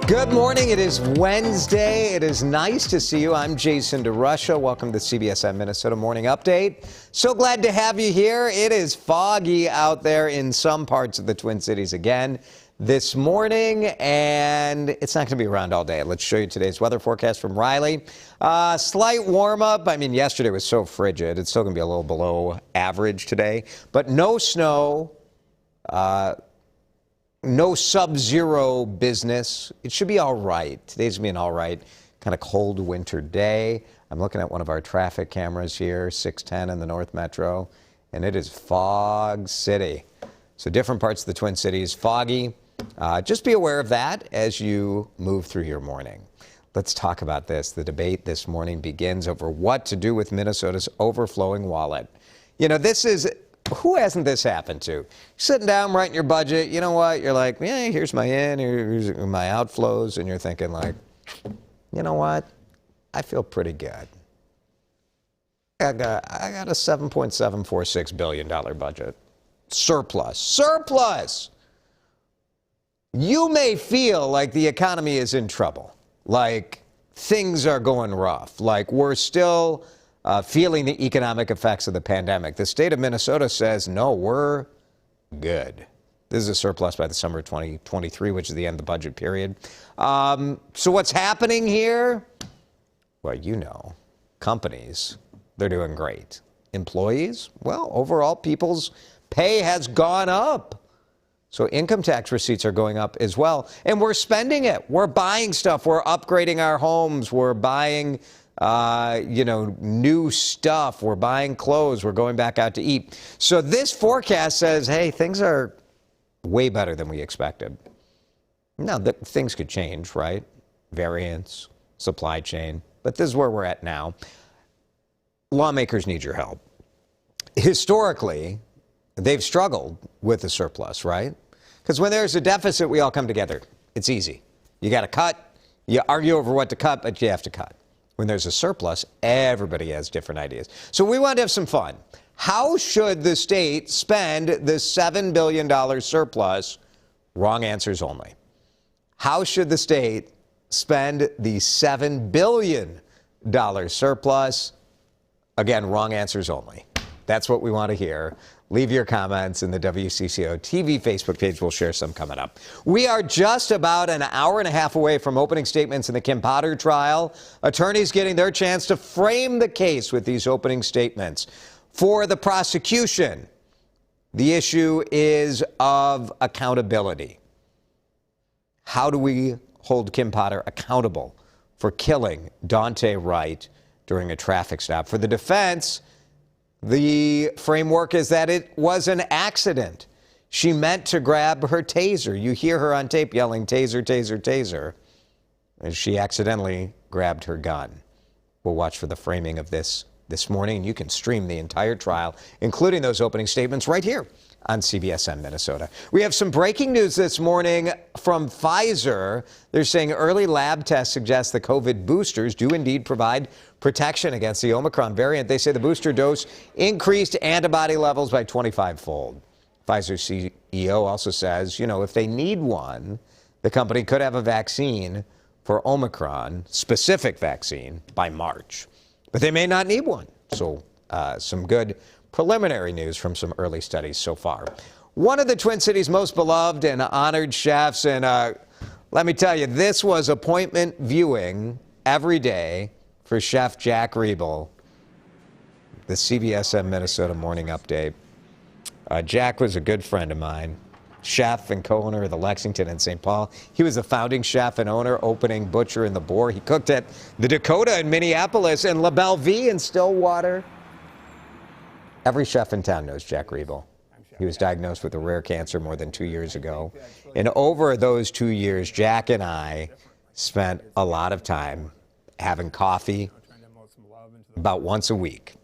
Good morning. It is Wednesday. It is nice to see you. I'm Jason DeRusha. Welcome to CBSN Minnesota Morning Update. So glad to have you here. It is foggy out there in some parts of the Twin Cities again this morning, and it's not going to be around all day. Let's show you today's weather forecast from Riley. Slight warm up. I mean, yesterday was so frigid. It's still going to be a little below average today, but no snow. No sub-zero business. It should be all right. Today's going to be an all right kind of cold winter day. I'm looking at one of our traffic cameras here, 610 in the North Metro, and it is Fog City. So different parts of the Twin Cities, foggy. Just be aware of that as you move through your morning. Let's talk about this. The debate this morning begins over what to do with Minnesota's overflowing wallet. You know, this is... Who hasn't this happened to? You're sitting down, writing your budget. You know what? You're like, yeah, here's my in, here's my outflows. And you're thinking like, you know what? I feel pretty good. I got a $7.746 billion budget. Surplus. You may feel like the economy is in trouble. Like things are going rough. Like we're still... feeling the economic effects of the pandemic. The state of Minnesota says, no, we're good. This is a surplus by the summer of 2023, which is the end of the budget period. So what's happening here? Well, you know, companies, they're doing great. Employees, well, overall, people's pay has gone up. So income tax receipts are going up as well. And we're spending it. We're buying stuff. We're upgrading our homes. We're buying... new stuff. We're buying clothes. We're going back out to eat. So this forecast says, hey, things are way better than we expected. Now, things could change, right? Variants, supply chain. But this is where we're at now. Lawmakers need your help. Historically, they've struggled with the surplus, right? Because when there's a deficit, we all come together. It's easy. You got to cut. You argue over what to cut, but you have to cut. When there's a surplus, everybody has different ideas. So we want to have some fun. How should the state spend the $7 billion surplus? Wrong answers only. How should the state spend the $7 billion surplus? Again, wrong answers only. That's what we want to hear. Leave your comments in the WCCO TV Facebook page. We'll share some coming up. We are just about an hour and a half away from opening statements in the Kim Potter trial. Attorneys getting their chance to frame the case with these opening statements. For the prosecution, the issue is of accountability. How do we hold Kim Potter accountable for killing Daunte Wright during a traffic stop? For the defense, the framework is that it was an accident. She meant to grab her taser. You hear her on tape yelling, taser, taser, taser, as she accidentally grabbed her gun. We'll watch for the framing of this morning, and you can stream the entire trial, including those opening statements, right here on CBSN Minnesota. We have some breaking news this morning from Pfizer. They're saying early lab tests suggest the COVID boosters do indeed provide protection against the Omicron variant. They say the booster dose increased antibody levels by 25-fold. Pfizer CEO also says, if they need one, the company could have a vaccine for Omicron, specific vaccine, by March. But they may not need one. So some good preliminary news from some early studies so far. One of the Twin Cities' most beloved and honored chefs, and let me tell you, this was appointment viewing every day for Chef Jack Riebel, the CBSN Minnesota Morning Update. Jack was a good friend of mine, chef and co-owner of the Lexington in St. Paul. He was the founding chef and owner, opening butcher in the Boar. He cooked at the Dakota in Minneapolis and La Belle Vie in Stillwater. Every chef in town knows Jack Riebel. He was diagnosed with a rare cancer more than 2 years ago. And over those 2 years, Jack and I spent a lot of time having coffee about once a week.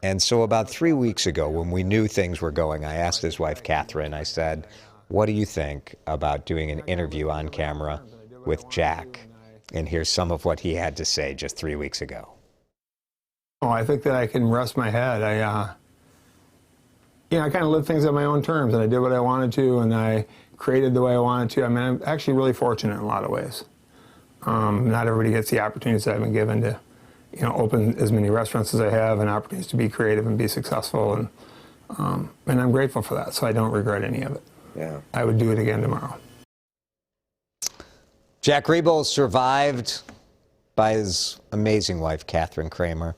And so about 3 weeks ago, when we knew things were going, I asked his wife, Catherine, I said, what do you think about doing an interview on camera with Jack? And here's some of what he had to say just 3 weeks ago. Oh, I think that I can rest my head. I kind of lived things on my own terms, and I did what I wanted to, and I created the way I wanted to. I mean, I'm actually really fortunate in a lot of ways. Not everybody gets the opportunities that I've been given to, open as many restaurants as I have and opportunities to be creative and be successful. And I'm grateful for that, so I don't regret any of it. Yeah. I would do it again tomorrow. Jack Riebel survived by his amazing wife, Catherine Kramer.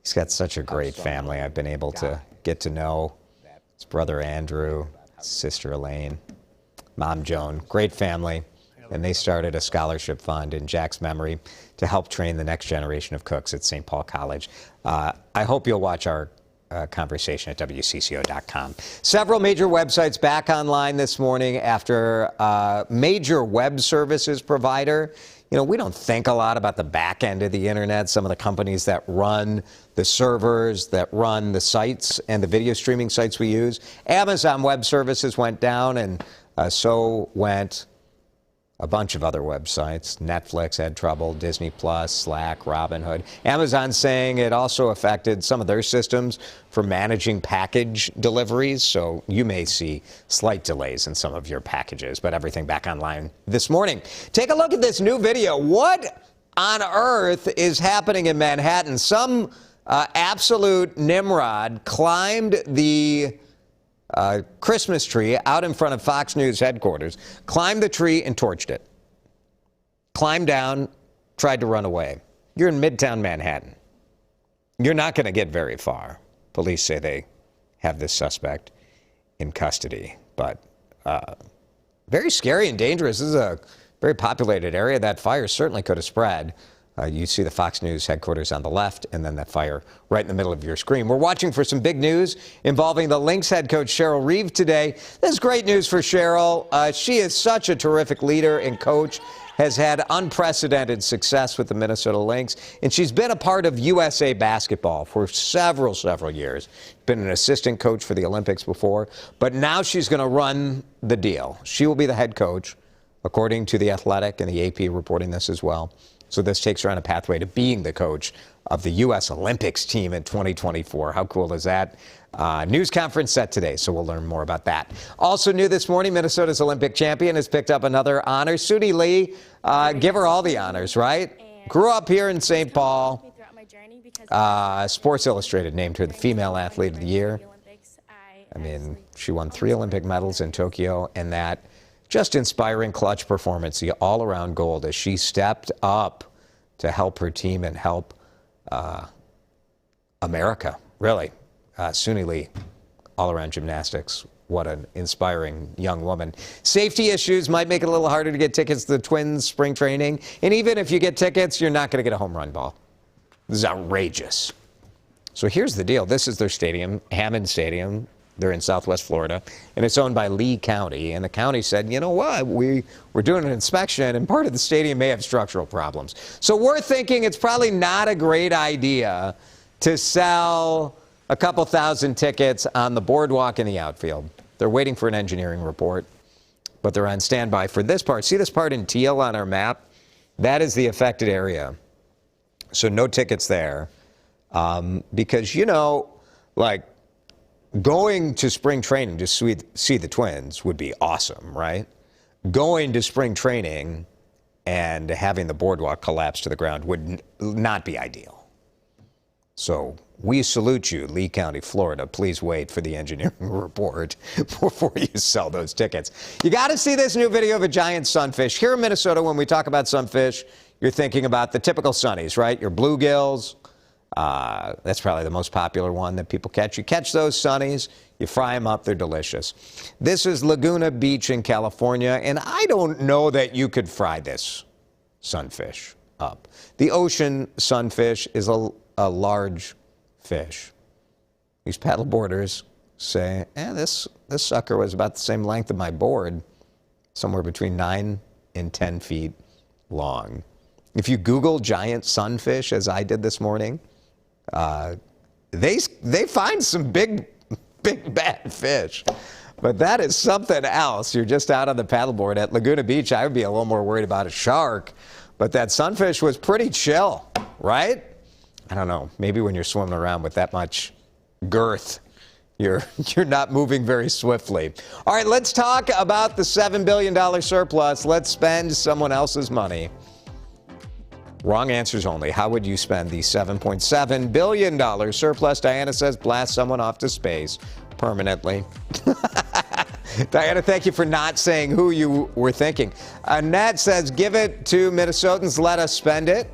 He's got such a great family. I've been able to get to know his brother Andrew, his sister Elaine, Mom Joan. Great family. And they started a scholarship fund in Jack's memory to help train the next generation of cooks at St. Paul College. I hope you'll watch our conversation at WCCO.com. Several major websites back online this morning after major web services provider. We don't think a lot about the back end of the internet, some of the companies that run the servers, that run the sites and the video streaming sites we use. Amazon Web Services went down, and so went a bunch of other websites. Netflix had trouble, Disney Plus, Slack, Robinhood. Amazon saying it also affected some of their systems for managing package deliveries, so you may see slight delays in some of your packages, but everything back online this morning. Take a look at this new video. What on earth is happening in Manhattan? Some absolute Nimrod climbed the Christmas tree out in front of Fox News headquarters, climbed the tree and torched it. Climbed down, tried to run away. You're in Midtown Manhattan. You're not going to get very far. Police say they have this suspect in custody, but very scary and dangerous. This is a very populated area. That fire certainly could have spread. You see the Fox News headquarters on the left, and then that fire right in the middle of your screen. We're watching for some big news involving the Lynx head coach Cheryl Reeve today. This is great news for Cheryl. She is such a terrific leader and coach, has had unprecedented success with the Minnesota Lynx, and she's been a part of USA basketball for several years. Been an assistant coach for the Olympics before, but now she's going to run the deal. She will be the head coach, according to The Athletic and the AP reporting this as well. So this takes her on a pathway to being the coach of the U.S. Olympics team in 2024. How cool is that? News conference set today, so we'll learn more about that. Also new this morning, Minnesota's Olympic champion has picked up another honor. Sudie Lee, give her all the honors, right? Grew up here in St. Paul. Sports Illustrated named her the Female Athlete of the Year. I mean, she won 3 Olympic medals in Tokyo, and that just inspiring clutch performance, the all-around gold as she stepped up to help her team and help America, really. Suni Lee, all-around gymnastics. What an inspiring young woman. Safety issues might make it a little harder to get tickets to the Twins spring training. And even if you get tickets, you're not going to get a home run ball. This is outrageous. So here's the deal. This is their stadium, Hammond Stadium. They're in Southwest Florida, and it's owned by Lee County. And the county said, you know what, we're doing an inspection, and part of the stadium may have structural problems. So we're thinking it's probably not a great idea to sell a couple thousand tickets on the boardwalk in the outfield. They're waiting for an engineering report, but they're on standby for this part. See this part in teal on our map? That is the affected area. So no tickets there because, like, going to spring training to see the Twins would be awesome, right? Going to spring training and having the boardwalk collapse to the ground would not be ideal. So we salute you, Lee County, Florida. Please wait for the engineering report before you sell those tickets. You got to see this new video of a giant sunfish. Here in Minnesota, when we talk about sunfish, you're thinking about the typical sunnies, right? Your bluegills. That's probably the most popular one that people catch. You catch those sunnies, you fry them up, they're delicious. This is Laguna Beach in California, and I don't know that you could fry this sunfish up. The ocean sunfish is a large fish. These paddle boarders say, this sucker was about the same length of my board, somewhere between 9 and 10 feet long. If you Google giant sunfish, as I did this morning, they find some big bad fish. But that is something else. You're just out on the paddleboard at Laguna Beach. I would be a little more worried about a shark. But that sunfish was pretty chill, right? I don't know. Maybe when you're swimming around with that much girth, You're not moving very swiftly. All right, let's talk about the $7 billion surplus. Let's spend someone else's money. Wrong answers only. How would you spend the $7.7 billion surplus? Diana says blast someone off to space permanently. Diana, thank you for not saying who you were thinking. Annette says give it to Minnesotans, let us spend it.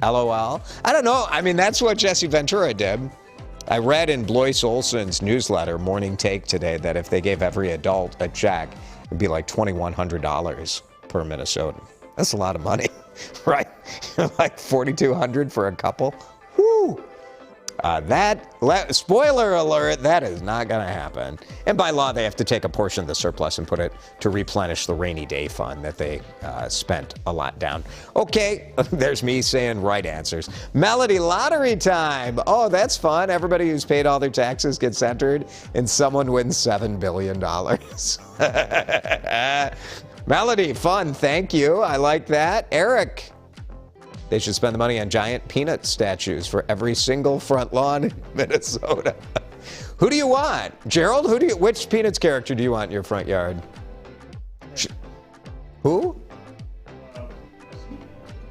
LOL. I don't know. I mean, that's what Jesse Ventura did. I read in Blois Olson's newsletter, Morning Take, today, that if they gave every adult a check, it'd be like $2,100 per Minnesotan. That's a lot of money, right? Like $4,200 for a couple. Whoo! Spoiler alert, that is not going to happen. And by law, they have to take a portion of the surplus and put it to replenish the rainy day fund that they spent a lot down. Okay, there's me saying right answers. Melody, lottery time. Oh, that's fun. Everybody who's paid all their taxes gets entered, and someone wins $7 billion. Melody, fun. Thank you. I like that. Eric. They should spend the money on giant peanut statues for every single front lawn in Minnesota. Who do you want? Gerald, which Peanuts character do you want in your front yard? Who?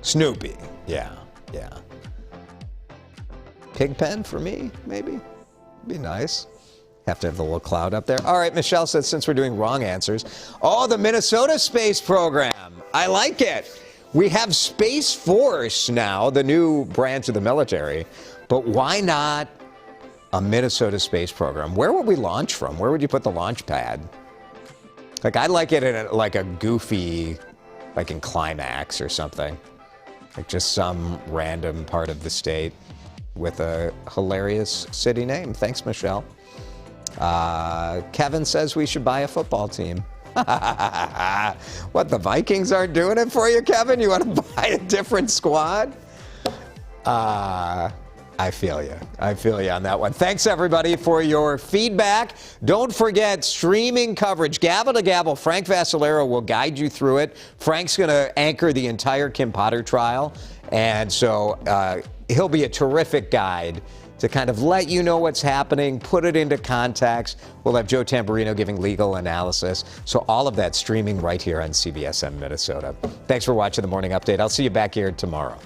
Snoopy. Yeah. Pigpen for me, maybe? Be nice. Have to have the little cloud up there. All right, Michelle says since we're doing wrong answers. Oh, the Minnesota Space Program. I like it. We have Space Force now, the new branch of the military, but why not a Minnesota space program? Where would we launch from? Where would you put the launch pad? Like, I'd like it in a goofy, like in Climax or something. Like just some random part of the state with a hilarious city name. Thanks, Michelle. Kevin says we should buy a football team. What, the Vikings aren't doing it for you, Kevin? You want to buy a different squad? I feel you. I feel you on that one. Thanks, everybody, for your feedback. Don't forget streaming coverage. Gavel to gavel, Frank Vassalero will guide you through it. Frank's going to anchor the entire Kim Potter trial, and so he'll be a terrific guide to kind of let you know what's happening, put it into context. We'll have Joe Tamburino giving legal analysis. So all of that streaming right here on CBSN Minnesota. Thanks for watching the Morning Update. I'll see you back here tomorrow.